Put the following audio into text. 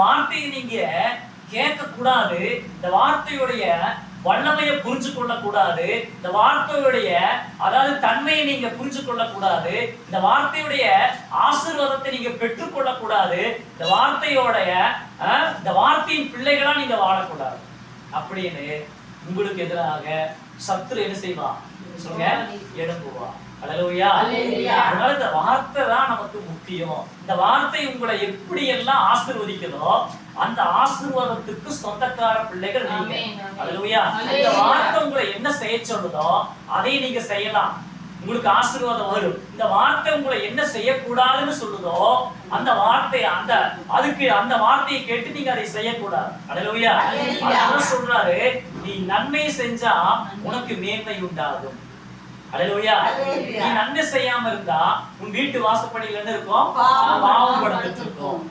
வார்த்தையை நீங்க கேட்க கூடாது. இந்த வார்த்தையுடைய வல்லமையை புரிஞ்சு கொள்ள கூடாது. இந்த வார்த்தையுடைய அதாவது தன்மையை நீங்க புரிஞ்சு கொள்ள கூடாது. இந்த வார்த்தையுடைய ஆசீர்வாதத்தை நீங்க பெற்றுக்கொள்ள கூடாது. இந்த வார்த்தையின் பிள்ளைகளா நீங்க வாழக்கூடாது அப்படின்னு உங்களுக்கு எதிராக சத்துரு என்ன செய்வான் சொல்லுங்க, எழும்புவா. அல்லேலூயா. அதனால இந்த வார்த்தை தான் நமக்கு முக்கியம். இந்த வார்த்தை உங்களை எப்படி எல்லாம் ஆசீர்வதிக்குதோ அந்த ஆசீர்வாதத்துக்கு சொந்தக்கார பிள்ளைகள் நீங்க. அல்லேலூயா. இந்த வார்த்தை உங்களை என்ன செய்ய சொல்லுதோ அதை நீங்க செய்யலாம், உங்களுக்கு ஆசீர்வாதம் வரும். இந்த வார்த்தை உங்களை என்ன செய்யக்கூடாதுன்னு சொல்லுதோ அந்த வார்த்தையை அந்த வார்த்தையை கேட்டு நீங்க அதை செய்யக்கூடாது. அல்லேலூயா. அதனால சொல்றாரு, நீ நன்மை செஞ்சா உனக்கு மேன்மை உண்டாகும். அல்லேலூயா. நீ நன்மை செய்யாம இருந்தா உன் வீட்டு வாசப்படியில என்ன இருக்கும், பாவம் படுத்துட்டு இருக்கும்.